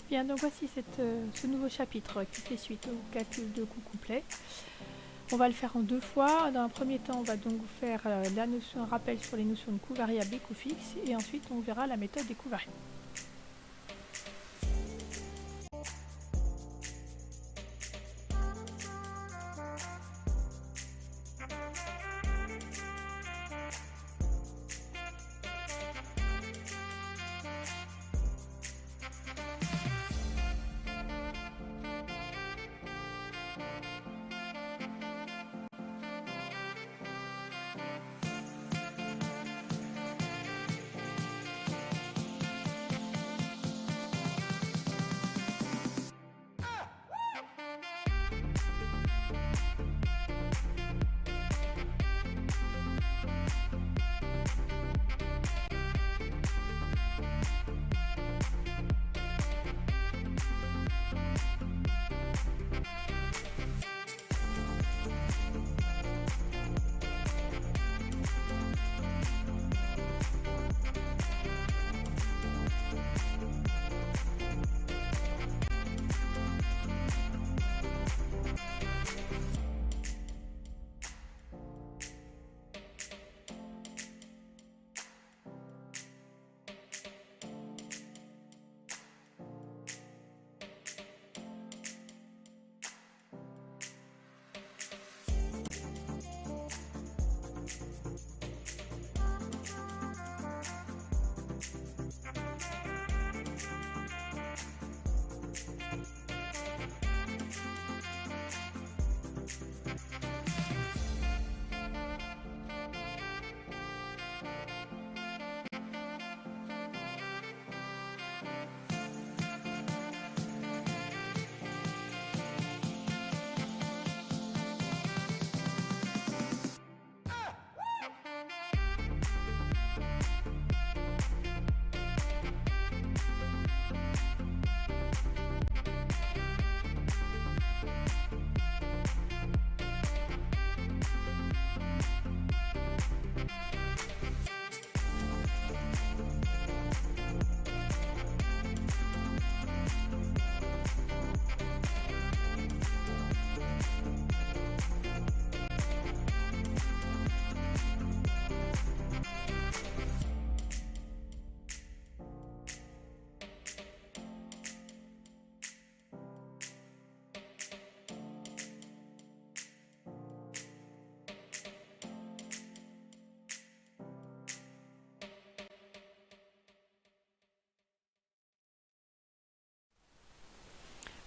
Bien, donc voici ce nouveau chapitre qui fait suite au calcul de coût complet. On va le faire en deux fois. Dans un premier temps, on va donc faire un rappel sur les notions de coût variable et coût fixe, et ensuite on verra la méthode des coûts variables.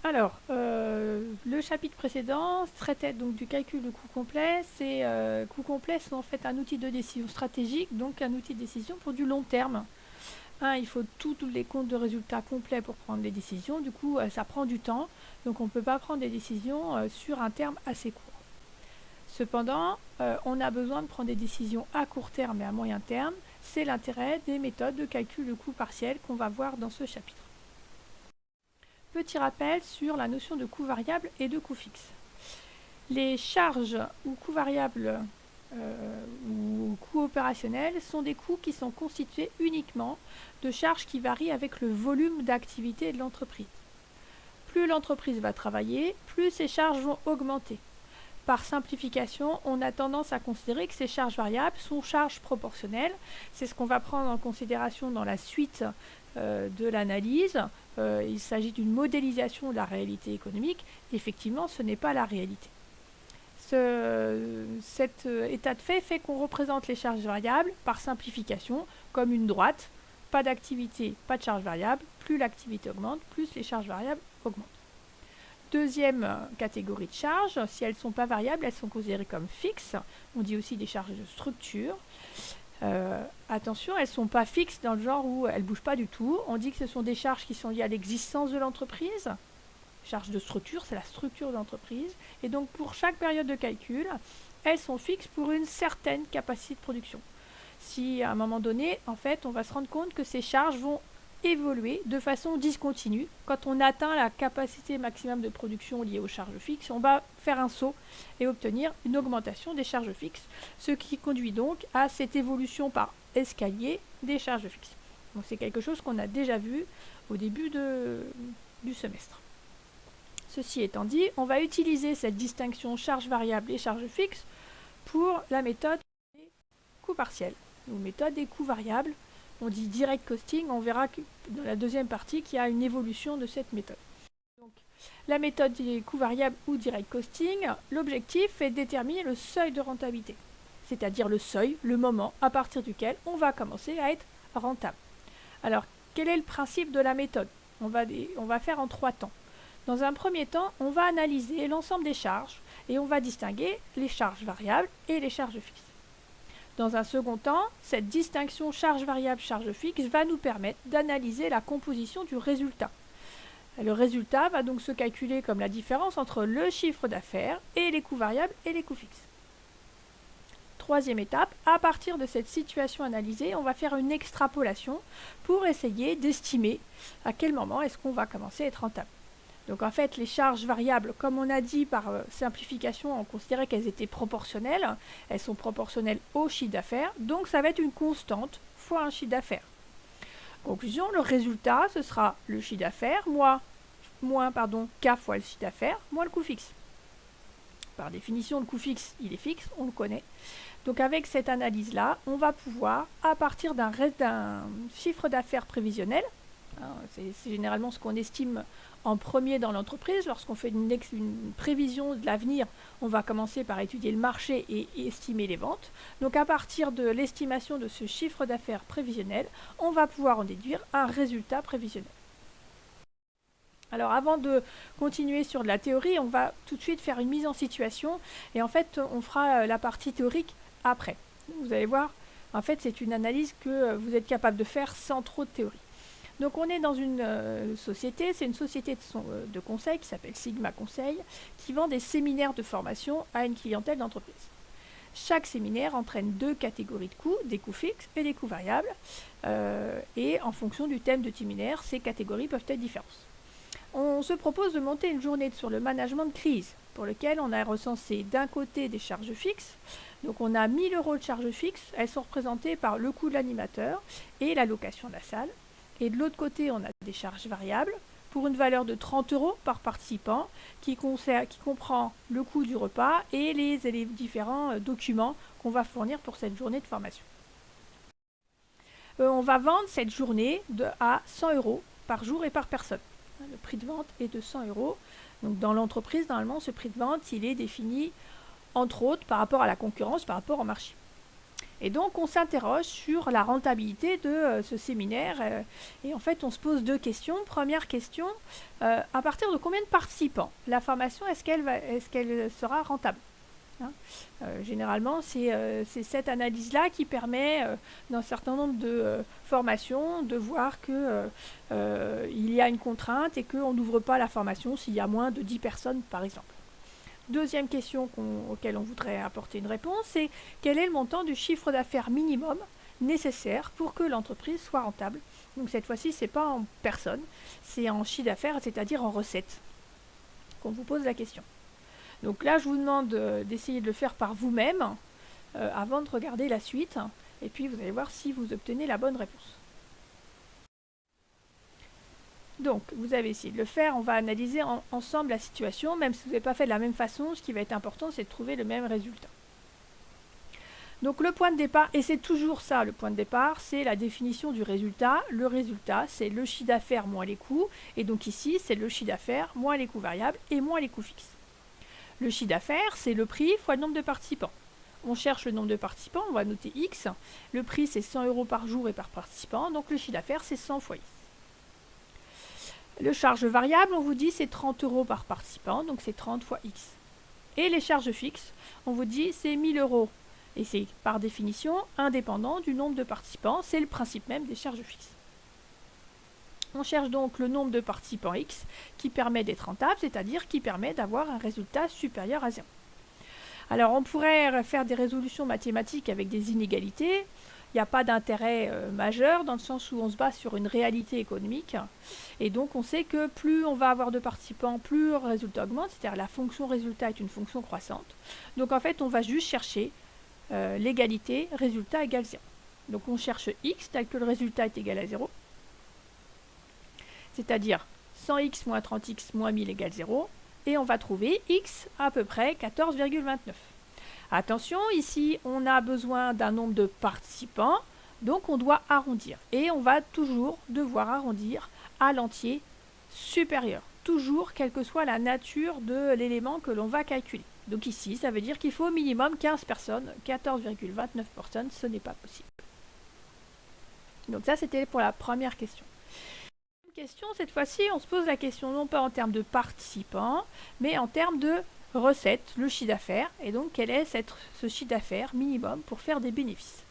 Alors, le chapitre précédent traitait donc du calcul de coût complet. Ces coûts complets sont en fait un outil de décision stratégique, donc un outil de décision pour du long terme. Il faut tous les comptes de résultats complets pour prendre les décisions. Du coup, ça prend du temps, donc on ne peut pas prendre des décisions sur un terme assez court. Cependant, on a besoin de prendre des décisions à court terme et à moyen terme. C'est l'intérêt des méthodes de calcul de coût partiel qu'on va voir dans ce chapitre. Petit rappel sur la notion de coût variable et de coût fixe. Les charges ou coûts variables ou coûts opérationnels sont des coûts qui sont constitués uniquement de charges qui varient avec le volume d'activité de l'entreprise. Plus l'entreprise va travailler, plus ces charges vont augmenter. Par simplification, on a tendance à considérer que ces charges variables sont charges proportionnelles. C'est ce qu'on va prendre en considération dans la suite de l'analyse. Il s'agit d'une modélisation de la réalité économique. Effectivement, ce n'est pas la réalité. Cet état de fait qu'on représente les charges variables par simplification comme une droite. Pas d'activité, pas de charge variable. Plus l'activité augmente, plus les charges variables augmentent. Deuxième catégorie de charges, si elles ne sont pas variables, elles sont considérées comme fixes. On dit aussi des charges de structure. Attention, elles ne sont pas fixes dans le genre où elles ne bougent pas du tout. On dit que ce sont des charges qui sont liées à l'existence de l'entreprise. Charges de structure, c'est la structure de l'entreprise. Et donc pour chaque période de calcul, elles sont fixes pour une certaine capacité de production. Si à un moment donné, en fait, on va se rendre compte que ces charges vont évoluer de façon discontinue. Quand on atteint la capacité maximum de production liée aux charges fixes, on va faire un saut et obtenir une augmentation des charges fixes, ce qui conduit donc à cette évolution par escalier des charges fixes. Donc c'est quelque chose qu'on a déjà vu au début de du semestre. Ceci étant dit, on va utiliser cette distinction charge variable et charge fixe pour la méthode des coûts partiels, ou méthode des coûts variables. On dit direct costing, on verra dans la deuxième partie qu'il y a une évolution de cette méthode. Donc, la méthode des coûts variables ou direct costing, l'objectif est de déterminer le seuil de rentabilité, c'est-à-dire le seuil, le moment à partir duquel on va commencer à être rentable. Alors, quel est le principe de la méthode? On va faire en 3 temps. Dans un premier temps, on va analyser l'ensemble des charges et on va distinguer les charges variables et les charges fixes. Dans un second temps, cette distinction charge variable-charge fixe va nous permettre d'analyser la composition du résultat. Le résultat va donc se calculer comme la différence entre le chiffre d'affaires et les coûts variables et les coûts fixes. Troisième étape, à partir de cette situation analysée, on va faire une extrapolation pour essayer d'estimer à quel moment est-ce qu'on va commencer à être rentable. Donc en fait, les charges variables, comme on a dit par simplification, on considérait qu'elles étaient proportionnelles. Elles sont proportionnelles au chiffre d'affaires, donc ça va être une constante fois un chiffre d'affaires. Conclusion, le résultat, ce sera le chiffre d'affaires K fois le chiffre d'affaires moins le coût fixe. Par définition, le coût fixe, il est fixe, on le connaît. Donc avec cette analyse-là, on va pouvoir, à partir d'un chiffre d'affaires prévisionnel, c'est généralement ce qu'on estime en premier dans l'entreprise. Lorsqu'on fait une prévision de l'avenir, on va commencer par étudier le marché et estimer les ventes. Donc à partir de l'estimation de ce chiffre d'affaires prévisionnel, on va pouvoir en déduire un résultat prévisionnel. Alors avant de continuer sur de la théorie, on va tout de suite faire une mise en situation et en fait on fera la partie théorique après. Vous allez voir, en fait c'est une analyse que vous êtes capable de faire sans trop de théorie. Donc on est dans une société, c'est une société de conseil qui s'appelle Sigma Conseil, qui vend des séminaires de formation à une clientèle d'entreprise. Chaque séminaire entraîne 2 catégories de coûts, des coûts fixes et des coûts variables, et en fonction du thème de séminaire, ces catégories peuvent être différentes. On se propose de monter une journée sur le management de crise, pour lequel on a recensé d'un côté des charges fixes. Donc on a 1000 € de charges fixes, elles sont représentées par le coût de l'animateur et la location de la salle. Et de l'autre côté, on a des charges variables pour une valeur de 30 € par participant qui comprend le coût du repas et les différents documents qu'on va fournir pour cette journée de formation. On va vendre cette journée à 100 € par jour et par personne. Le prix de vente est de 100 €. Donc dans l'entreprise, normalement, ce prix de vente, il est défini entre autres par rapport à la concurrence, par rapport au marché. Et donc on s'interroge sur la rentabilité de ce séminaire et en fait on se pose 2 questions. Première question, à partir de combien de participants la formation est-ce qu'elle sera rentable, généralement c'est cette analyse-là qui permet dans un certain nombre de formations de voir que il y a une contrainte et qu'on n'ouvre pas la formation s'il y a moins de 10 personnes par exemple. Deuxième question auquel on voudrait apporter une réponse, c'est quel est le montant du chiffre d'affaires minimum nécessaire pour que l'entreprise soit rentable. Donc cette fois-ci, ce n'est pas en personnes, c'est en chiffre d'affaires, c'est-à-dire en recettes, qu'on vous pose la question. Donc là, je vous demande d'essayer de le faire par vous-même avant de regarder la suite, et puis vous allez voir si vous obtenez la bonne réponse. Donc, vous avez essayé de le faire, on va analyser ensemble la situation, même si vous n'avez pas fait de la même façon, ce qui va être important, c'est de trouver le même résultat. Donc le point de départ, et c'est toujours ça le point de départ, c'est la définition du résultat. Le résultat, c'est le chiffre d'affaires moins les coûts, et donc ici, c'est le chiffre d'affaires moins les coûts variables et moins les coûts fixes. Le chiffre d'affaires, c'est le prix fois le nombre de participants. On cherche le nombre de participants, on va noter X. Le prix, c'est 100 € par jour et par participant, donc le chiffre d'affaires, c'est 100 fois X. Le charge variable, on vous dit c'est 30 € par participant, donc c'est 30 fois X. Et les charges fixes, on vous dit c'est 1000 €. Et c'est par définition indépendant du nombre de participants, c'est le principe même des charges fixes. On cherche donc le nombre de participants X qui permet d'être rentable, c'est-à-dire qui permet d'avoir un résultat supérieur à 0. Alors on pourrait faire des résolutions mathématiques avec des inégalités. Il n'y a pas d'intérêt majeur dans le sens où on se base sur une réalité économique. Et donc on sait que plus on va avoir de participants, plus le résultat augmente, c'est-à-dire la fonction résultat est une fonction croissante. Donc en fait on va juste chercher l'égalité résultat égale 0. Donc on cherche X tel que le résultat est égal à 0. C'est-à-dire 100x moins 30x moins 1000 égale 0. Et on va trouver x à peu près 14,29. Attention, ici, on a besoin d'un nombre de participants, donc on doit arrondir. Et on va toujours devoir arrondir à l'entier supérieur. Toujours, quelle que soit la nature de l'élément que l'on va calculer. Donc ici, ça veut dire qu'il faut au minimum 15 personnes. 14,29 personnes, ce n'est pas possible. Donc ça, c'était pour la première question. Question, cette fois-ci, on se pose la question non pas en termes de participants, mais en termes de recettes, le chiffre d'affaires, et donc quel est ce chiffre d'affaires minimum pour faire des bénéfices.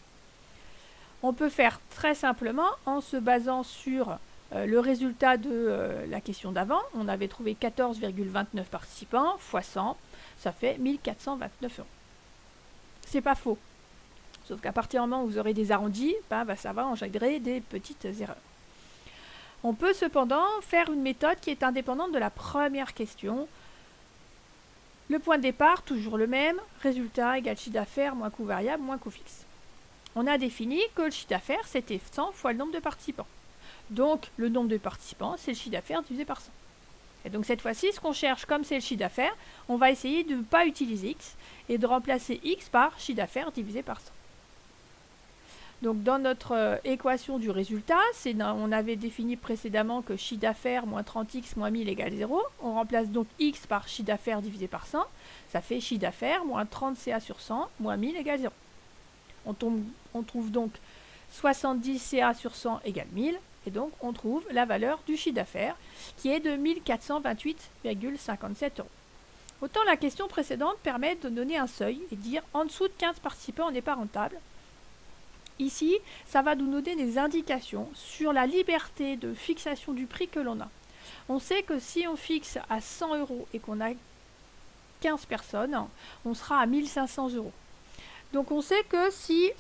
On peut faire très simplement en se basant sur le résultat de la question d'avant. On avait trouvé 14,29 participants fois 100, ça fait 1429 euros. C'est pas faux. Sauf qu'à partir du moment où vous aurez des arrondis, ça va engendrer des petites erreurs. On peut cependant faire une méthode qui est indépendante de la première question. Le point de départ, toujours le même, résultat égale chiffre d'affaires moins coût variable moins coût fixe. On a défini que le chiffre d'affaires, c'était 100 fois le nombre de participants. Donc, le nombre de participants, c'est le chiffre d'affaires divisé par 100. Et donc, cette fois-ci, ce qu'on cherche, comme c'est le chiffre d'affaires, on va essayer de ne pas utiliser x et de remplacer x par chiffre d'affaires divisé par 100. Donc, dans notre équation du résultat, on avait défini précédemment que chiffre d'affaires moins 30x moins 1000 égale 0. On remplace donc x par chiffre d'affaires divisé par 100. Ça fait chiffre d'affaires moins 30 CA sur 100 moins 1000 égale 0. On trouve donc 70 CA sur 100 égale 1000. Et donc, on trouve la valeur du chiffre d'affaires qui est de 1428,57 euros. Autant la question précédente permet de donner un seuil et dire en dessous de 15 participants, on n'est pas rentable. Ici, ça va nous donner des indications sur la liberté de fixation du prix que l'on a. On sait que si on fixe à 100 euros et qu'on a 15 personnes, on sera à 1500 euros. Donc on sait que si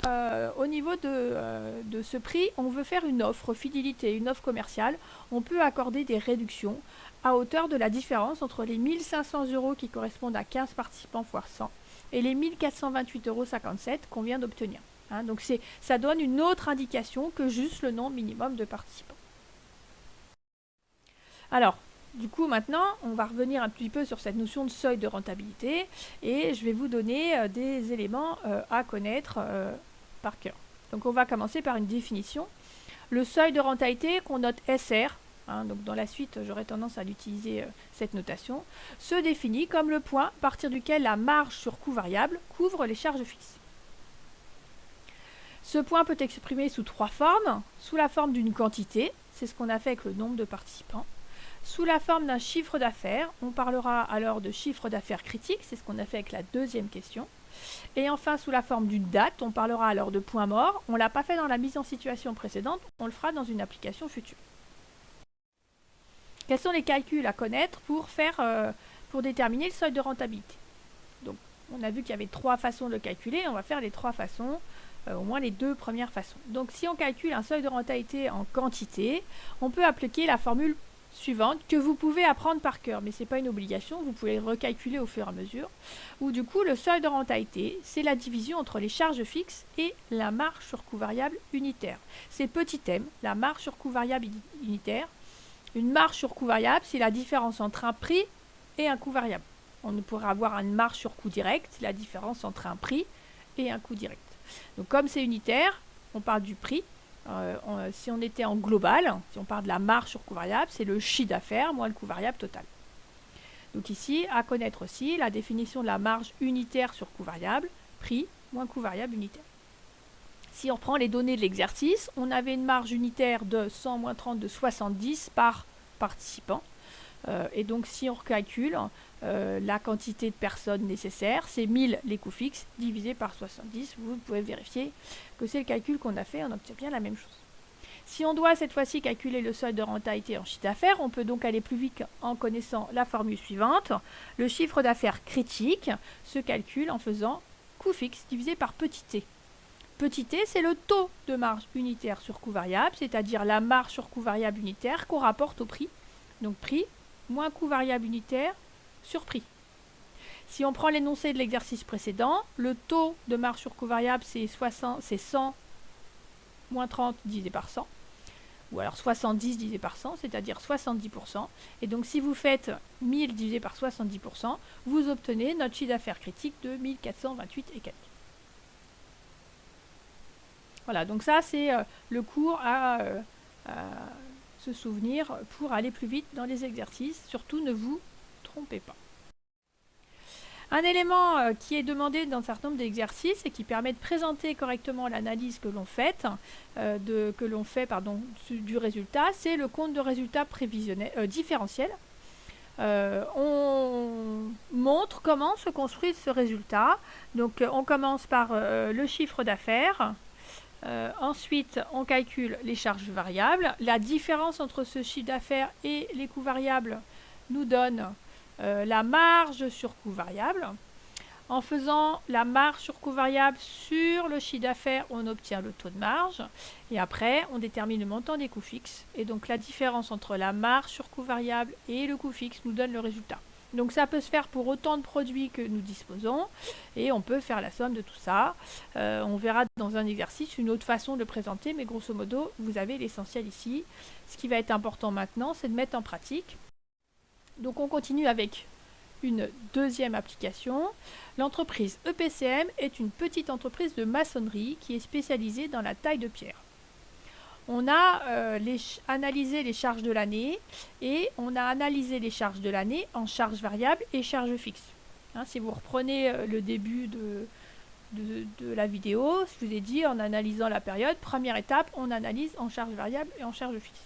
au niveau de ce prix, on veut faire une offre fidélité, une offre commerciale, on peut accorder des réductions à hauteur de la différence entre les 1500 euros qui correspondent à 15 participants fois 100 et les 1428,57 euros qu'on vient d'obtenir. Hein, donc ça donne une autre indication que juste le nombre minimum de participants. Alors, du coup, maintenant, on va revenir un petit peu sur cette notion de seuil de rentabilité et je vais vous donner des éléments à connaître par cœur. Donc, on va commencer par une définition. Le seuil de rentabilité qu'on note SR, hein, donc dans la suite, j'aurais tendance à l'utiliser cette notation, se définit comme le point à partir duquel la marge sur coût variable couvre les charges fixes. Ce point peut s'exprimer sous trois formes. Sous la forme d'une quantité, c'est ce qu'on a fait avec le nombre de participants. Sous la forme d'un chiffre d'affaires, on parlera alors de chiffre d'affaires critique, c'est ce qu'on a fait avec la deuxième question. Et enfin, sous la forme d'une date, on parlera alors de point mort. On ne l'a pas fait dans la mise en situation précédente, on le fera dans une application future. Quels sont les calculs à connaître pour déterminer le seuil de rentabilité? Donc, on a vu qu'il y avait trois façons de le calculer, on va faire les trois façons, au moins les deux premières façons. Donc, si on calcule un seuil de rentabilité en quantité, on peut appliquer la formule suivante que vous pouvez apprendre par cœur, mais ce n'est pas une obligation, vous pouvez le recalculer au fur et à mesure, où du coup le seuil de rentabilité, c'est la division entre les charges fixes et la marge sur coût variable unitaire. C'est petit m, la marge sur coût variable unitaire. Une marge sur coût variable, c'est la différence entre un prix et un coût variable. On pourrait avoir une marge sur coût direct, la différence entre un prix et un coût direct. Donc comme c'est unitaire, on parle du prix. Si on était en global, si on parle de la marge sur coût variable, c'est le chiffre d'affaires moins le coût variable total. Donc ici, à connaître aussi la définition de la marge unitaire sur coût variable, prix moins coût variable unitaire. Si on reprend les données de l'exercice, on avait une marge unitaire de 100 moins 30 de 70 par participant. Et donc si on recalcule la quantité de personnes nécessaires, c'est 1000 les coûts fixes divisé par 70. Vous pouvez vérifier que c'est le calcul qu'on a fait, on obtient bien la même chose. Si on doit cette fois-ci calculer le seuil de rentabilité en chiffre d'affaires, on peut donc aller plus vite en connaissant la formule suivante. Le chiffre d'affaires critique se calcule en faisant coût fixe divisé par petit t. Petit t, c'est le taux de marge unitaire sur coût variable, c'est-à-dire la marge sur coût variable unitaire qu'on rapporte au prix. Donc prix moins coût variable unitaire sur prix. Si on prend l'énoncé de l'exercice précédent, le taux de marge sur coût variable, c'est 100 moins 30 divisé par 100. ou alors 70 divisé par 100, c'est-à-dire 70%. Et donc si vous faites 1000 divisé par 70%, vous obtenez notre chiffre d'affaires critique de 1428 et quelques. Voilà, donc ça c'est le cours à se souvenir pour aller plus vite dans les exercices. Surtout ne vous trompez pas. Un élément qui est demandé dans un certain nombre d'exercices et qui permet de présenter correctement l'analyse que l'on fait, du résultat, c'est le compte de résultat prévisionnel, différentiel. On montre comment se construit ce résultat. Donc on commence par le chiffre d'affaires. Ensuite, on calcule les charges variables. La différence entre ce chiffre d'affaires et les coûts variables nous donne la marge sur coût variable. En faisant la marge sur coût variable sur le chiffre d'affaires, on obtient le taux de marge. Et après, on détermine le montant des coûts fixes. Et donc, la différence entre la marge sur coût variable et le coût fixe nous donne le résultat. Donc, ça peut se faire pour autant de produits que nous disposons. Et on peut faire la somme de tout ça. On verra dans un exercice une autre façon de le présenter. Mais grosso modo, vous avez l'essentiel ici. Ce qui va être important maintenant, c'est de mettre en pratique. Donc on continue avec une deuxième application. L'entreprise EPCM est une petite entreprise de maçonnerie qui est spécialisée dans la taille de pierre. On a analysé les charges de l'année et on a analysé les charges de l'année en charges variables et charges fixes. Si vous reprenez le début de la vidéo, je vous ai dit en analysant la période, première étape, on analyse en charges variables et en charges fixes.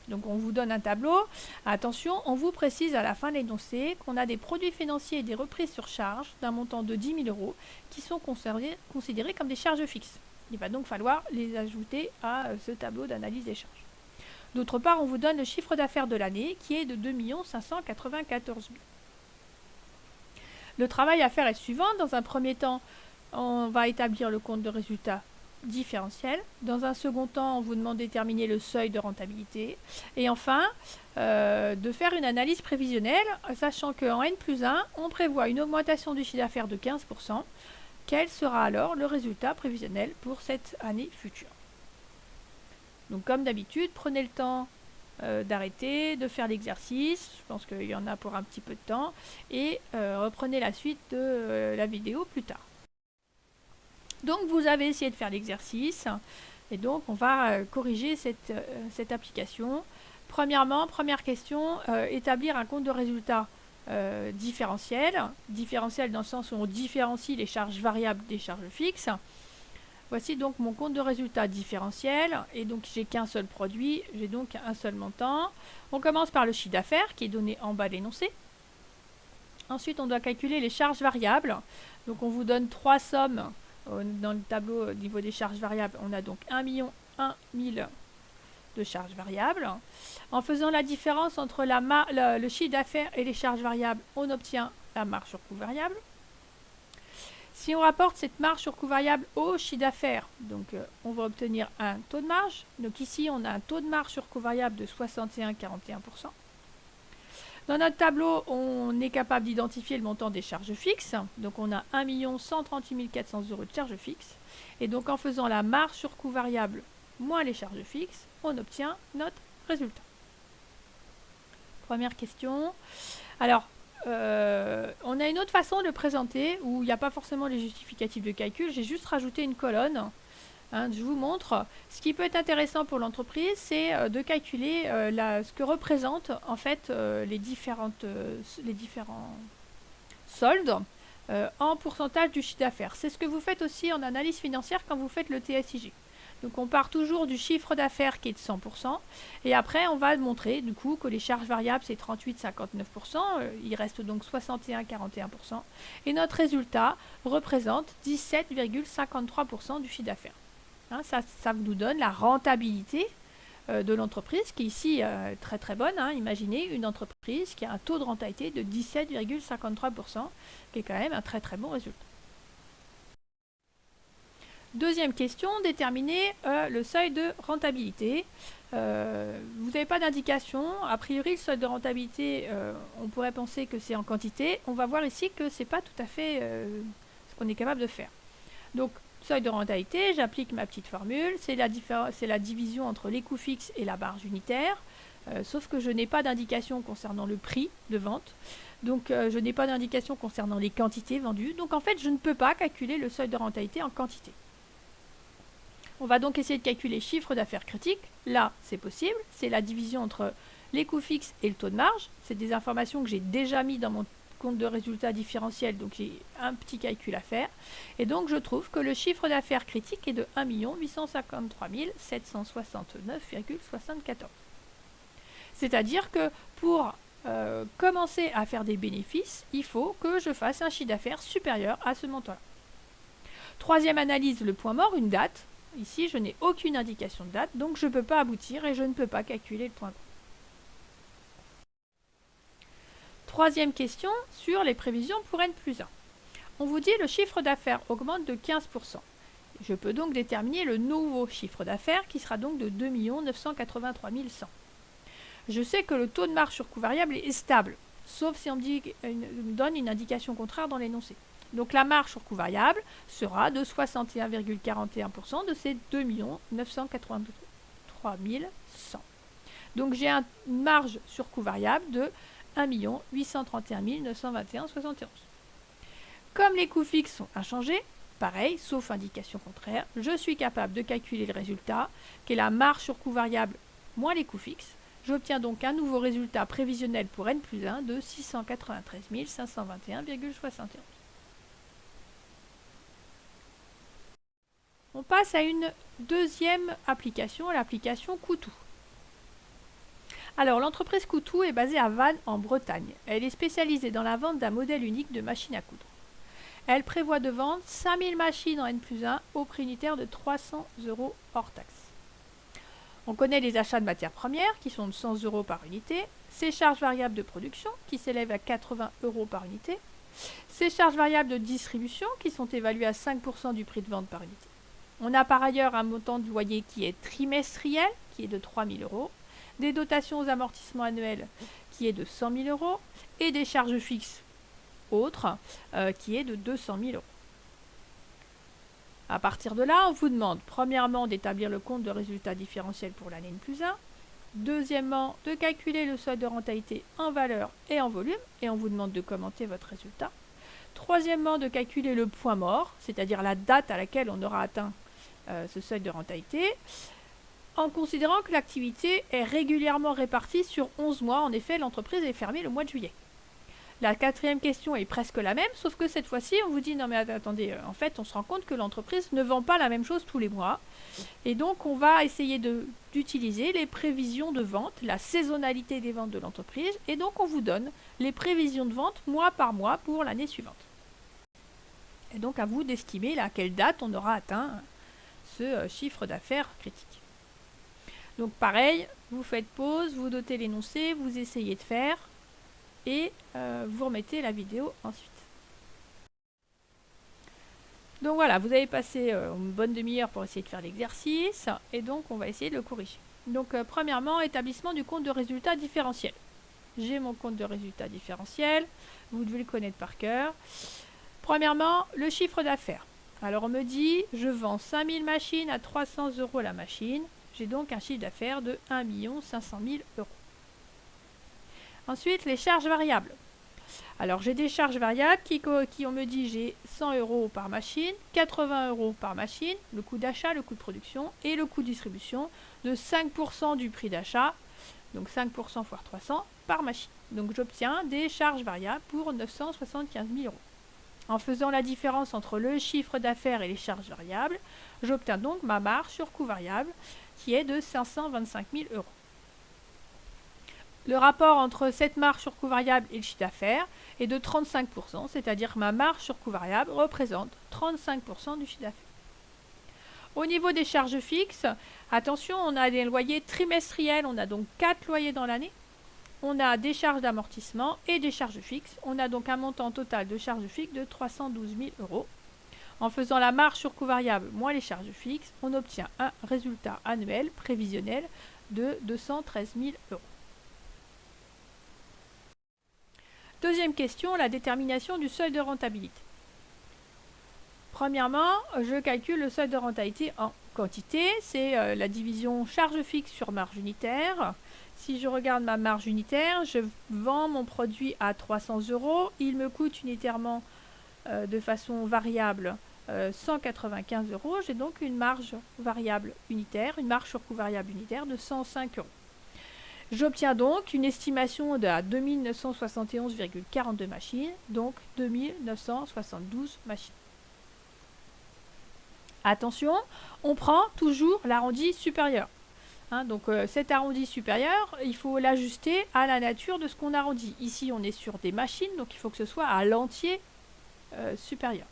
Donc on vous donne un tableau. Attention, on vous précise à la fin de l'énoncé qu'on a des produits financiers et des reprises sur charge d'un montant de 10 000 € qui sont considérés comme des charges fixes. Il va donc falloir les ajouter à ce tableau d'analyse des charges. D'autre part, on vous donne le chiffre d'affaires de l'année qui est de 2 594 000. Le travail à faire est suivant. Dans un premier temps, on va établir le compte de résultat différentiel. Dans un second temps, on vous demande de déterminer le seuil de rentabilité. Et enfin, de faire une analyse prévisionnelle, sachant qu'en N+1, on prévoit une augmentation du chiffre d'affaires de 15%. Quel sera alors le résultat prévisionnel pour cette année future? Donc comme d'habitude, prenez le temps d'arrêter, de faire l'exercice. Je pense qu'il y en a pour un petit peu de temps. Et reprenez la suite de la vidéo plus tard. Donc vous avez essayé de faire l'exercice et donc on va corriger cette application. Premièrement, première question, établir un compte de résultat différentiel. Différentiel dans le sens où on différencie les charges variables des charges fixes. Voici donc mon compte de résultat différentiel et donc j'ai qu'un seul produit, j'ai donc un seul montant. On commence par le chiffre d'affaires qui est donné en bas de l'énoncé. Ensuite on doit calculer les charges variables. Donc on vous donne trois sommes. Dans le tableau au niveau des charges variables, on a donc 1 000 de charges variables. En faisant la différence entre le chiffre d'affaires et les charges variables, on obtient la marge sur coût variable. Si on rapporte cette marge sur coût variable au chiffre d'affaires, donc on va obtenir un taux de marge. Donc ici, on a un taux de marge sur coût variable de 61,41%. Dans notre tableau, on est capable d'identifier le montant des charges fixes. Donc on a 1 138 400 € de charges fixes. Et donc en faisant la marge sur coût variable moins les charges fixes, on obtient notre résultat. Première question. Alors, on a une autre façon de le présenter où il n'y a pas forcément les justificatifs de calcul. J'ai juste rajouté une colonne. Je vous montre. Ce qui peut être intéressant pour l'entreprise, c'est de calculer ce que représentent en fait les différents soldes en pourcentage du chiffre d'affaires. C'est ce que vous faites aussi en analyse financière quand vous faites le TSIG. Donc on part toujours du chiffre d'affaires qui est de 100% et après on va montrer du coup que les charges variables c'est 38,59%, il reste donc 61,41% et notre résultat représente 17,53% du chiffre d'affaires. Ça nous donne la rentabilité de l'entreprise qui est ici très très bonne. Imaginez une entreprise qui a un taux de rentabilité de 17,53%, qui est quand même un très très bon résultat. Deuxième question, déterminer le seuil de rentabilité. Vous n'avez pas d'indication. A priori, le seuil de rentabilité, on pourrait penser que c'est en quantité. On va voir ici que ce n'est pas tout à fait ce qu'on est capable de faire. Donc, Seuil de rentabilité, j'applique ma petite formule, c'est la division entre les coûts fixes et la marge unitaire, sauf que je n'ai pas d'indication concernant le prix de vente, donc je n'ai pas d'indication concernant les quantités vendues, donc en fait je ne peux pas calculer le seuil de rentabilité en quantité. On va donc essayer de calculer chiffre d'affaires critique, là c'est possible, c'est la division entre les coûts fixes et le taux de marge, c'est des informations que j'ai déjà mis dans mon compte de résultat différentiel, donc j'ai un petit calcul à faire, et donc je trouve que le chiffre d'affaires critique est de 1 853 769,74. C'est-à-dire que pour commencer à faire des bénéfices, il faut que je fasse un chiffre d'affaires supérieur à ce montant-là. Troisième analyse, le point mort, une date. Ici, je n'ai aucune indication de date, donc je ne peux pas aboutir et je ne peux pas calculer le point mort. Troisième question sur les prévisions pour N+1. On vous dit le chiffre d'affaires augmente de 15%. Je peux donc déterminer le nouveau chiffre d'affaires qui sera donc de 2 983 100. Je sais que le taux de marge sur coût variable est stable, sauf si on me donne une indication contraire dans l'énoncé. Donc la marge sur coût variable sera de 61,41% de ces 2 983 100. Donc j'ai une marge sur coût variable de 1 831 921,71. Comme les coûts fixes sont inchangés, pareil, sauf indication contraire, je suis capable de calculer le résultat, qui est la marge sur coût variable moins les coûts fixes. J'obtiens donc un nouveau résultat prévisionnel pour N+1 de 693 521,71. On passe à une deuxième application, l'application Coutou. Alors, l'entreprise Coutou est basée à Vannes, en Bretagne. Elle est spécialisée dans la vente d'un modèle unique de machine à coudre. Elle prévoit de vendre 5000 machines en N+1 au prix unitaire de 300 € hors taxe. On connaît les achats de matières premières qui sont de 100 € par unité, ses charges variables de production qui s'élèvent à 80 € par unité, ses charges variables de distribution qui sont évaluées à 5% du prix de vente par unité. On a par ailleurs un montant de loyer qui est trimestriel, qui est de 3 000 €, des dotations aux amortissements annuels qui est de 100 000 € et des charges fixes autres qui est de 200 000 €. À partir de là, on vous demande premièrement d'établir le compte de résultat différentiel pour l'année N+1, deuxièmement de calculer le seuil de rentabilité en valeur et en volume, et on vous demande de commenter votre résultat. Troisièmement, de calculer le point mort, c'est-à-dire la date à laquelle on aura atteint ce seuil de rentabilité, en considérant que l'activité est régulièrement répartie sur 11 mois. En effet, l'entreprise est fermée le mois de juillet. La quatrième question est presque la même, sauf que cette fois-ci, on vous dit, non mais attendez, en fait, on se rend compte que l'entreprise ne vend pas la même chose tous les mois. Et donc, on va essayer d'utiliser les prévisions de vente, la saisonnalité des ventes de l'entreprise, et donc on vous donne les prévisions de vente mois par mois pour l'année suivante. Et donc, à vous d'estimer à quelle date on aura atteint ce chiffre d'affaires critique. Donc pareil, vous faites pause, vous notez l'énoncé, vous essayez de faire et vous remettez la vidéo ensuite. Donc voilà, vous avez passé une bonne demi-heure pour essayer de faire l'exercice et donc on va essayer de le corriger. Donc premièrement, établissement du compte de résultat différentiel. J'ai mon compte de résultat différentiel, vous devez le connaître par cœur. Premièrement, le chiffre d'affaires. Alors on me dit, je vends 5000 machines à 300 € la machine. J'ai donc un chiffre d'affaires de 1 500 000 €. Ensuite, les charges variables. Alors, j'ai des charges variables qui on me dit, j'ai 100 € par machine, 80 € par machine, le coût d'achat, le coût de production et le coût de distribution de 5% du prix d'achat, donc 5% fois 300 par machine. Donc, j'obtiens des charges variables pour 975 000 €. En faisant la différence entre le chiffre d'affaires et les charges variables, j'obtiens donc ma marge sur coût variable qui est de 525 000 €. Le rapport entre cette marge sur coût variable et le chiffre d'affaires est de 35%, c'est-à-dire que ma marge sur coût variable représente 35% du chiffre d'affaires. Au niveau des charges fixes, attention, on a des loyers trimestriels, on a donc 4 loyers dans l'année. On a des charges d'amortissement et des charges fixes. On a donc un montant total de charges fixes de 312 000 €. En faisant la marge sur coût variable moins les charges fixes, on obtient un résultat annuel prévisionnel de 213 000 €. Deuxième question, la détermination du seuil de rentabilité. Premièrement, je calcule le seuil de rentabilité en quantité. C'est la division charge fixe sur marge unitaire. Si je regarde ma marge unitaire, je vends mon produit à 300 €. Il me coûte unitairement de façon variable 195 €. J'ai donc une marge variable unitaire, une marge sur coût variable unitaire de 105 €. J'obtiens donc une estimation de 2971,42 machines, donc 2972 machines. Attention, on prend toujours l'arrondi supérieur. Donc cet arrondi supérieur, il faut l'ajuster à la nature de ce qu'on arrondit. Ici, on est sur des machines, donc il faut que ce soit à l'entier supérieur.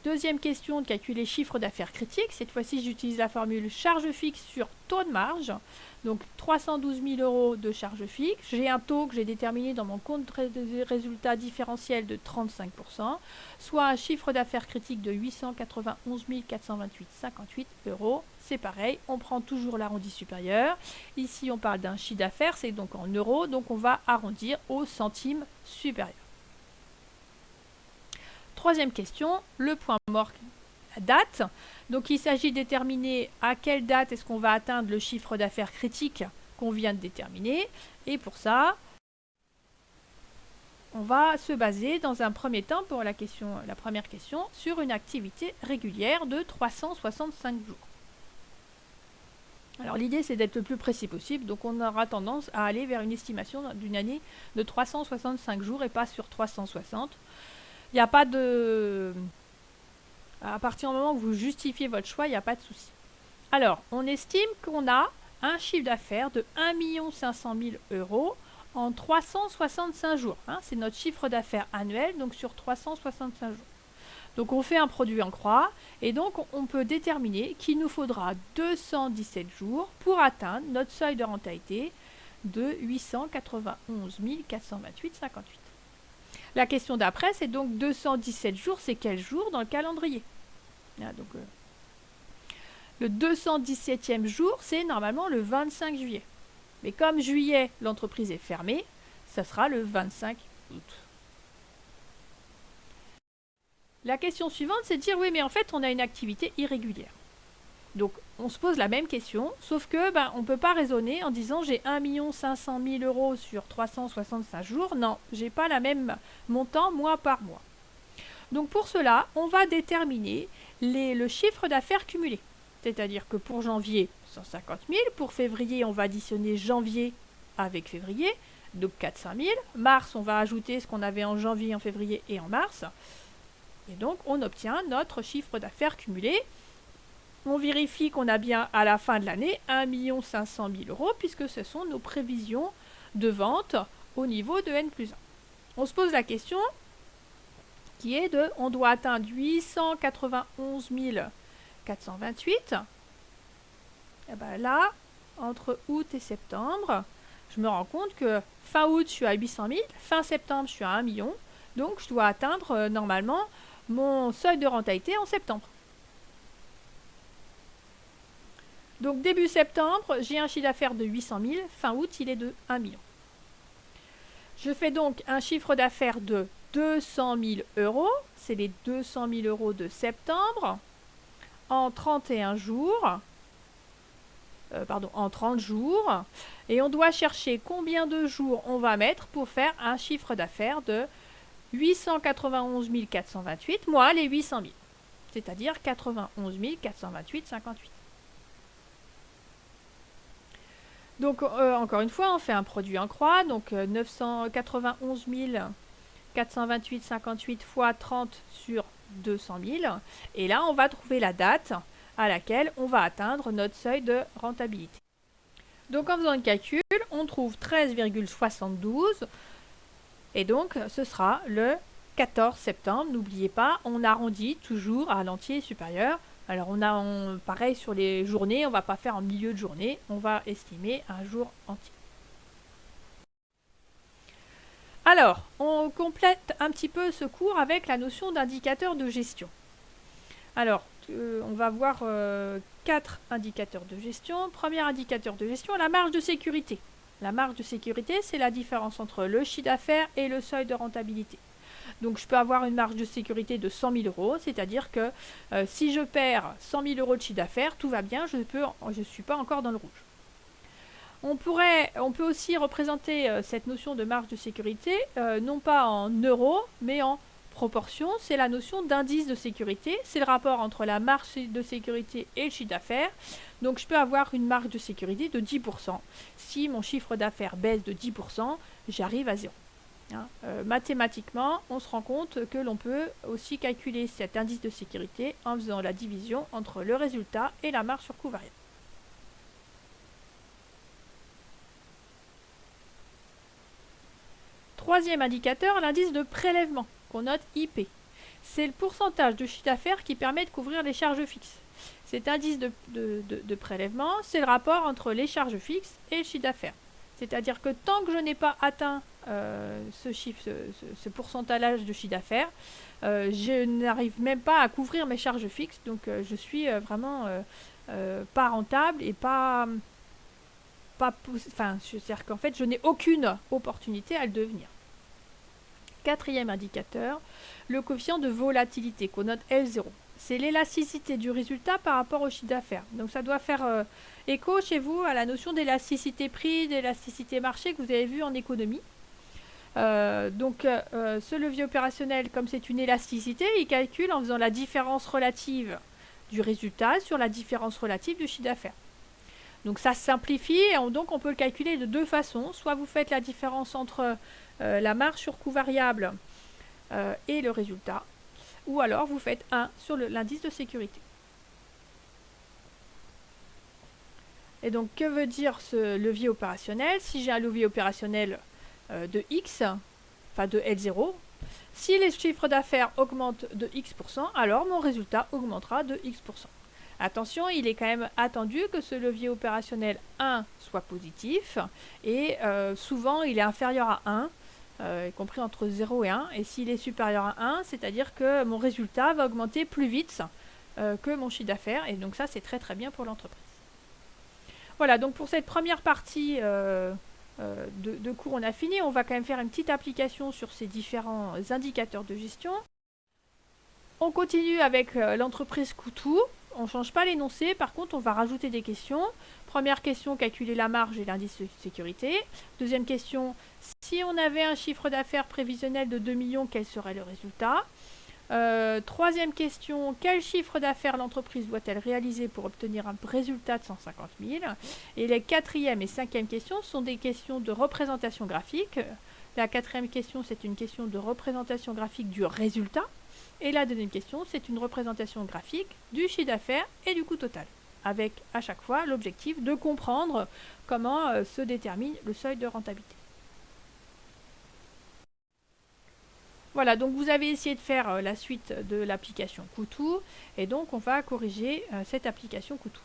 Deuxième question, de calculer chiffre d'affaires critique. Cette fois-ci, j'utilise la formule charge fixe sur taux de marge. Donc 312 000 € de charge fixe. J'ai un taux que j'ai déterminé dans mon compte de résultat différentiel de 35%, soit un chiffre d'affaires critique de 891 428,58 €. C'est pareil, on prend toujours l'arrondi supérieur. Ici, on parle d'un chiffre d'affaires, c'est donc en euros, donc on va arrondir au centime supérieur. Troisième question, le point mort, la date. Donc il s'agit de déterminer à quelle date est-ce qu'on va atteindre le chiffre d'affaires critique qu'on vient de déterminer. Et pour ça, on va se baser dans un premier temps pour la première question sur une activité régulière de 365 jours. Alors l'idée c'est d'être le plus précis possible, donc on aura tendance à aller vers une estimation d'une année de 365 jours et pas sur 360. Il n'y a pas de... À partir du moment où vous justifiez votre choix, il n'y a pas de souci. Alors, on estime qu'on a un chiffre d'affaires de 1 500 000 € en 365 jours. C'est notre chiffre d'affaires annuel, donc sur 365 jours. Donc, on fait un produit en croix, et donc on peut déterminer qu'il nous faudra 217 jours pour atteindre notre seuil de rentabilité de 891 428,58 €. La question d'après, c'est donc 217 jours, c'est quel jour dans le calendrier? Le 217e jour, c'est normalement le 25 juillet. Mais comme juillet, l'entreprise est fermée, ça sera le 25 août. La question suivante, c'est de dire, oui, mais en fait, on a une activité irrégulière. Donc, on se pose la même question, sauf que on ne peut pas raisonner en disant j'ai 1 500 000 € sur 365 jours. Non, j'ai pas la même montant mois par mois. Donc pour cela, on va déterminer le chiffre d'affaires cumulé. C'est-à-dire que pour janvier, 150 000. Pour février, on va additionner janvier avec février, donc 400 000. Mars, on va ajouter ce qu'on avait en janvier, en février et en mars. Et donc, on obtient notre chiffre d'affaires cumulé. On vérifie qu'on a bien à la fin de l'année 1 500 000 € puisque ce sont nos prévisions de vente au niveau de N+1. On se pose la question qui est de, on doit atteindre 891 428. Et bien là, entre août et septembre, je me rends compte que fin août, je suis à 800 000, fin septembre, je suis à 1 million. Donc, je dois atteindre normalement mon seuil de rentabilité en septembre. Donc début septembre, j'ai un chiffre d'affaires de 800 000, fin août, il est de 1 million. Je fais donc un chiffre d'affaires de 200 000 €, c'est les 200 000 € de septembre, en 31 jours, en 30 jours, et on doit chercher combien de jours on va mettre pour faire un chiffre d'affaires de 891 428 moins les 800 000, c'est-à-dire 91 428,58. Donc, encore une fois, on fait un produit en croix. Donc, 991 428,58 fois 30 sur 200 000. Et là, on va trouver la date à laquelle on va atteindre notre seuil de rentabilité. Donc, en faisant le calcul, on trouve 13,72. Et donc, ce sera le 14 septembre. N'oubliez pas, on arrondit toujours à l'entier supérieur. Alors, pareil sur les journées, on ne va pas faire en milieu de journée, on va estimer un jour entier. Alors, on complète un petit peu ce cours avec la notion d'indicateur de gestion. Alors, on va voir 4 indicateurs de gestion. Premier indicateur de gestion, la marge de sécurité. La marge de sécurité, c'est la différence entre le chiffre d'affaires et le seuil de rentabilité. Donc je peux avoir une marge de sécurité de 100 000 euros, c'est-à-dire que si je perds 100 000 euros de chiffre d'affaires, tout va bien, je ne suis pas encore dans le rouge. On peut aussi représenter cette notion de marge de sécurité, non pas en euros, mais en proportion. C'est la notion d'indice de sécurité. C'est le rapport entre la marge de sécurité et le chiffre d'affaires. Donc je peux avoir une marge de sécurité de 10%. Si mon chiffre d'affaires baisse de 10%, j'arrive à 0. Mathématiquement, on se rend compte que l'on peut aussi calculer cet indice de sécurité en faisant la division entre le résultat et la marge sur coût variable. Troisième indicateur, l'indice de prélèvement, qu'on note IP. C'est le pourcentage de chiffre d'affaires qui permet de couvrir les charges fixes. Cet indice de prélèvement, c'est le rapport entre les charges fixes et le chiffre d'affaires. C'est-à-dire que tant que je n'ai pas atteint ce pourcentage de chiffre d'affaires, je n'arrive même pas à couvrir mes charges fixes. Donc je suis vraiment pas rentable et c'est-à-dire qu'en fait, je n'ai aucune opportunité à le devenir. Quatrième indicateur, le coefficient de volatilité qu'on note L0. C'est l'élasticité du résultat par rapport au chiffre d'affaires. Donc ça doit faire écho chez vous à la notion d'élasticité prix, d'élasticité marché que vous avez vu en économie. Ce levier opérationnel, comme c'est une élasticité, il calcule en faisant la différence relative du résultat sur la différence relative du chiffre d'affaires. Donc ça se simplifie et donc on peut le calculer de deux façons. Soit vous faites la différence entre la marge sur coût variable et le résultat, ou alors vous faites 1 sur l'indice de sécurité. Et donc que veut dire ce levier opérationnel? Si j'ai un levier opérationnel de X, enfin de L0, si les chiffres d'affaires augmentent de X%, alors mon résultat augmentera de X%. Attention, il est quand même attendu que ce levier opérationnel 1 soit positif et souvent il est inférieur à 1, y compris entre 0 et 1. Et s'il est supérieur à 1, c'est-à-dire que mon résultat va augmenter plus vite que mon chiffre d'affaires. Et donc ça, c'est très très bien pour l'entreprise. Voilà, donc pour cette première partie de cours, on a fini. On va quand même faire une petite application sur ces différents indicateurs de gestion. On continue avec l'entreprise Coutou. On ne change pas l'énoncé, par contre on va rajouter des questions. Première question, calculer la marge et l'indice de sécurité. Deuxième question, si on avait un chiffre d'affaires prévisionnel de 2 millions, quel serait le résultat? Troisième question, quel chiffre d'affaires l'entreprise doit-elle réaliser pour obtenir un résultat de 150 000? Et les quatrième et cinquième questions sont des questions de représentation graphique. La quatrième question, c'est une question de représentation graphique du résultat. Et la deuxième question, c'est une représentation graphique du chiffre d'affaires et du coût total, avec à chaque fois l'objectif de comprendre comment se détermine le seuil de rentabilité. Voilà, donc vous avez essayé de faire la suite de l'application Coutou, et donc on va corriger cette application Coutou.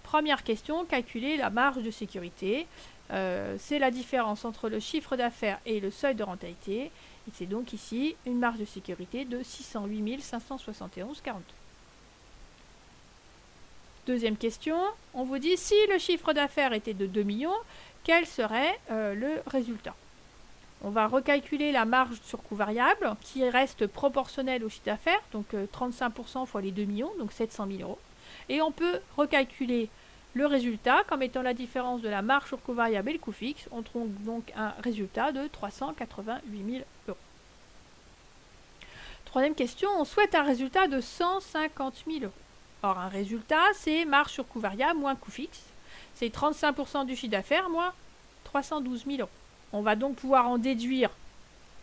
Première question, calculer la marge de sécurité. C'est la différence entre le chiffre d'affaires et le seuil de rentabilité. Et c'est donc ici une marge de sécurité de 608 571,42. Deuxième question, on vous dit si le chiffre d'affaires était de 2 millions, quel serait le résultat? On va recalculer la marge sur coût variable qui reste proportionnelle au chiffre d'affaires, donc 35% fois les 2 millions, donc 700 000 euros. Et on peut recalculer le résultat comme étant la différence de la marge sur coût variable et le coût fixe. On trouve donc un résultat de 388 000 euros. Troisième question, on souhaite un résultat de 150 000 euros. Or, un résultat, c'est marge sur coût variable moins coût fixe. C'est 35% du chiffre d'affaires moins 312 000 euros. On va donc pouvoir en déduire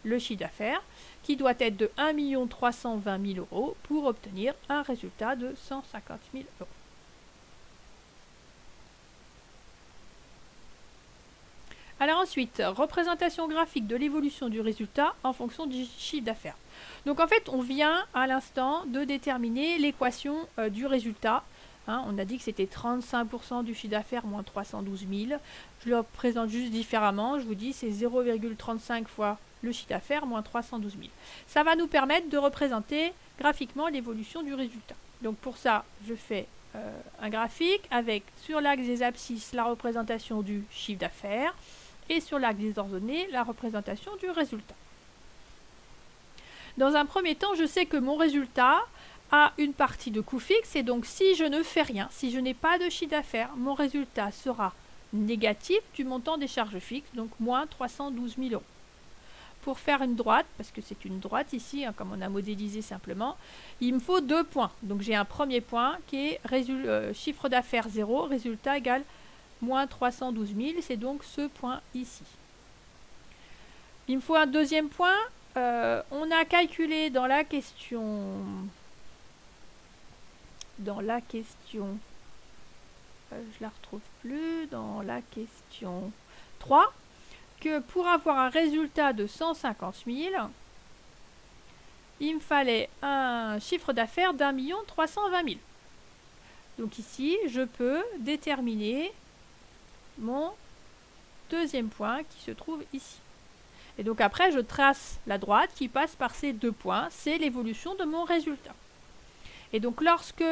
le chiffre d'affaires qui doit être de 1 320 000 euros pour obtenir un résultat de 150 000 euros. Alors ensuite, représentation graphique de l'évolution du résultat en fonction du chiffre d'affaires. Donc en fait, on vient à l'instant de déterminer l'équation du résultat. On a dit que c'était 35% du chiffre d'affaires moins 312 000. Je le représente juste différemment. Je vous dis c'est 0,35 fois le chiffre d'affaires moins 312 000. Ça va nous permettre de représenter graphiquement l'évolution du résultat. Donc pour ça, je fais un graphique avec sur l'axe des abscisses la représentation du chiffre d'affaires et sur l'axe des ordonnées la représentation du résultat. Dans un premier temps, je sais que mon résultat a une partie de coût fixe et donc si je ne fais rien, si je n'ai pas de chiffre d'affaires, mon résultat sera négatif du montant des charges fixes, donc moins 312 000 euros. Pour faire une droite, parce que c'est une droite ici, hein, comme on a modélisé simplement, il me faut 2 points. Donc j'ai un premier point qui est chiffre d'affaires 0, résultat égal moins 312 000, c'est donc ce point ici. Il me faut un deuxième point. On a calculé dans la question, je la retrouve plus, dans la question 3, que pour avoir un résultat de 150 000, il me fallait un chiffre d'affaires d'1 320 000. Donc ici, je peux déterminer mon deuxième point qui se trouve ici. Et donc après, je trace la droite qui passe par ces 2 points. C'est l'évolution de mon résultat. Et donc lorsque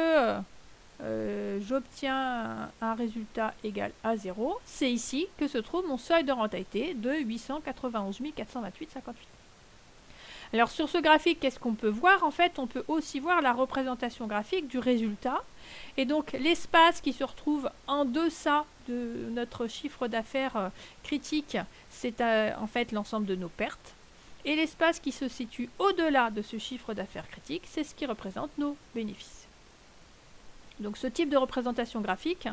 j'obtiens un résultat égal à 0, c'est ici que se trouve mon seuil de rentabilité de 891 428,58. Alors sur ce graphique, qu'est-ce qu'on peut voir? En fait, on peut aussi voir la représentation graphique du résultat. Et donc l'espace qui se trouve en deçà de notre chiffre d'affaires critique, c'est en fait l'ensemble de nos pertes. Et l'espace qui se situe au-delà de ce chiffre d'affaires critique, c'est ce qui représente nos bénéfices. Donc ce type de représentation graphique,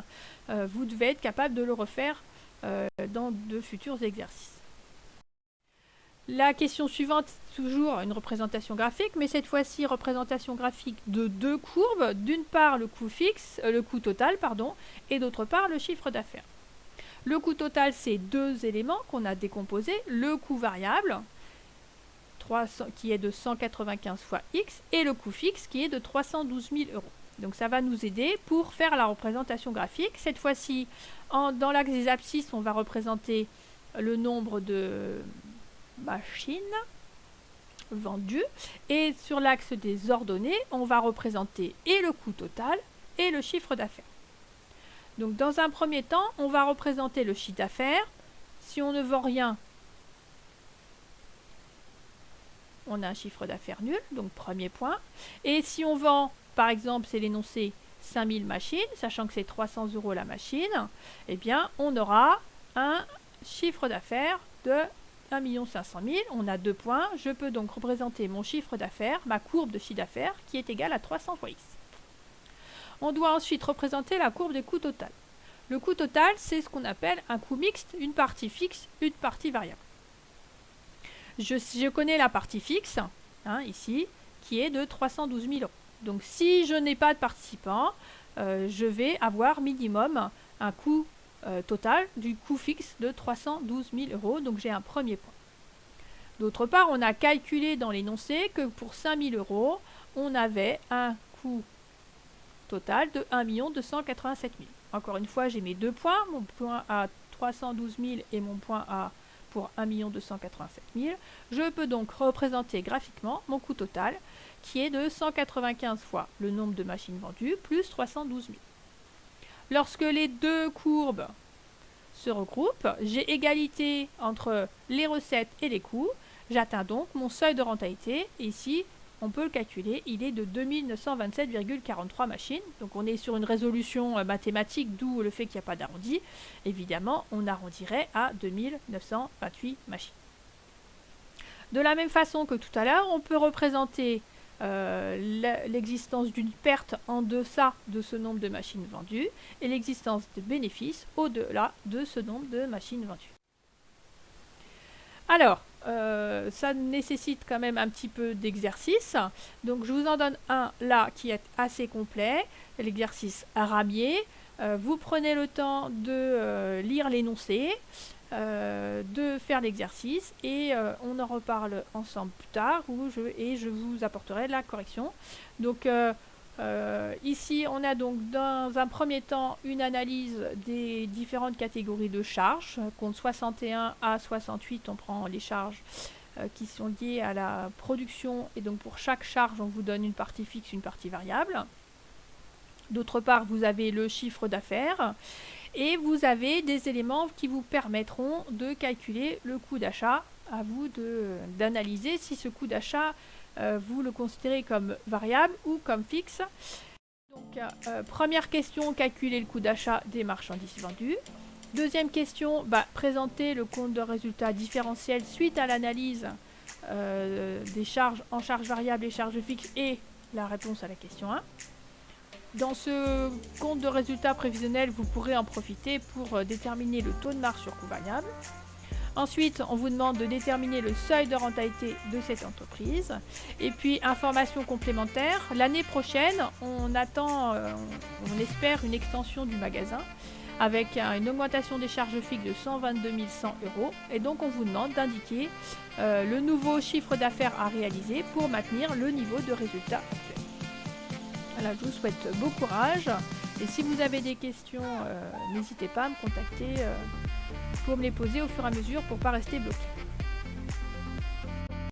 vous devez être capable de le refaire dans de futurs exercices. La question suivante, toujours une représentation graphique, mais cette fois-ci représentation graphique de 2 courbes. D'une part le coût fixe, le coût total, pardon, et d'autre part le chiffre d'affaires. Le coût total, c'est 2 éléments qu'on a décomposés. Le coût variable, qui est de 195 fois X, et le coût fixe qui est de 312 000 euros. Donc ça va nous aider pour faire la représentation graphique. Cette fois-ci, dans l'axe des abscisses, on va représenter le nombre de machines vendues. Et sur l'axe des ordonnées, on va représenter et le coût total et le chiffre d'affaires. Donc dans un premier temps, on va représenter le chiffre d'affaires. Si on ne vend rien, on a un chiffre d'affaires nul, donc premier point. Et si on vend, par exemple, c'est l'énoncé 5000 machines, sachant que c'est 300 euros la machine, eh bien, on aura un chiffre d'affaires de 1 500 000. On a 2 points. Je peux donc représenter mon chiffre d'affaires, ma courbe de chiffre d'affaires, qui est égale à 300 fois X. On doit ensuite représenter la courbe des coûts total. Le coût total, c'est ce qu'on appelle un coût mixte, une partie fixe, une partie variable. Je connais la partie fixe, hein, ici, qui est de 312 000 euros. Donc si je n'ai pas de participants, je vais avoir minimum un coût total du coût fixe de 312 000 euros. Donc j'ai un premier point. D'autre part, on a calculé dans l'énoncé que pour 5 000 euros, on avait un coût total de 1 287 000. Encore une fois, j'ai mes 2 points, mon point à 312 000 et mon point à pour 1 287 000. Je peux donc représenter graphiquement mon coût total qui est de 195 fois le nombre de machines vendues plus 312 000. Lorsque les 2 courbes se regroupent, j'ai égalité entre les recettes et les coûts. J'atteins donc mon seuil de rentabilité. Et ici, on peut le calculer, il est de 2927,43 machines. Donc on est sur une résolution mathématique, d'où le fait qu'il n'y a pas d'arrondi. Évidemment, on arrondirait à 2928 machines. De la même façon que tout à l'heure, on peut représenter l'existence d'une perte en deçà de ce nombre de machines vendues et l'existence de bénéfices au-delà de ce nombre de machines vendues. Alors, ça nécessite quand même un petit peu d'exercice. Donc je vous en donne un là qui est assez complet, l'exercice ramier. Vous prenez le temps de lire l'énoncé, de faire l'exercice et on en reparle ensemble plus tard et je vous apporterai la correction. Donc ici on a donc dans un premier temps une analyse des différentes catégories de charges. Compte 61 à 68, on prend les charges qui sont liées à la production et donc pour chaque charge on vous donne une partie fixe, une partie variable. D'autre part, vous avez le chiffre d'affaires et vous avez des éléments qui vous permettront de calculer le coût d'achat à vous d'analyser si ce coût d'achat, vous le considérez comme variable ou comme fixe. Donc, première question, calculer le coût d'achat des marchandises vendues. Deuxième question, présenter le compte de résultat différentiel suite à l'analyse des charges en charges variables et charges fixes et la réponse à la question 1. Dans ce compte de résultat prévisionnel, vous pourrez en profiter pour déterminer le taux de marge sur coût variable. Ensuite, on vous demande de déterminer le seuil de rentabilité de cette entreprise. Et puis, information complémentaire, l'année prochaine, on espère une extension du magasin avec une augmentation des charges fixes de 122 100 €. Et donc, on vous demande d'indiquer le nouveau chiffre d'affaires à réaliser pour maintenir le niveau de résultat actuel. Voilà, je vous souhaite bon courage. Et si vous avez des questions, n'hésitez pas à me contacter pour me les poser au fur et à mesure pour ne pas rester bloqué.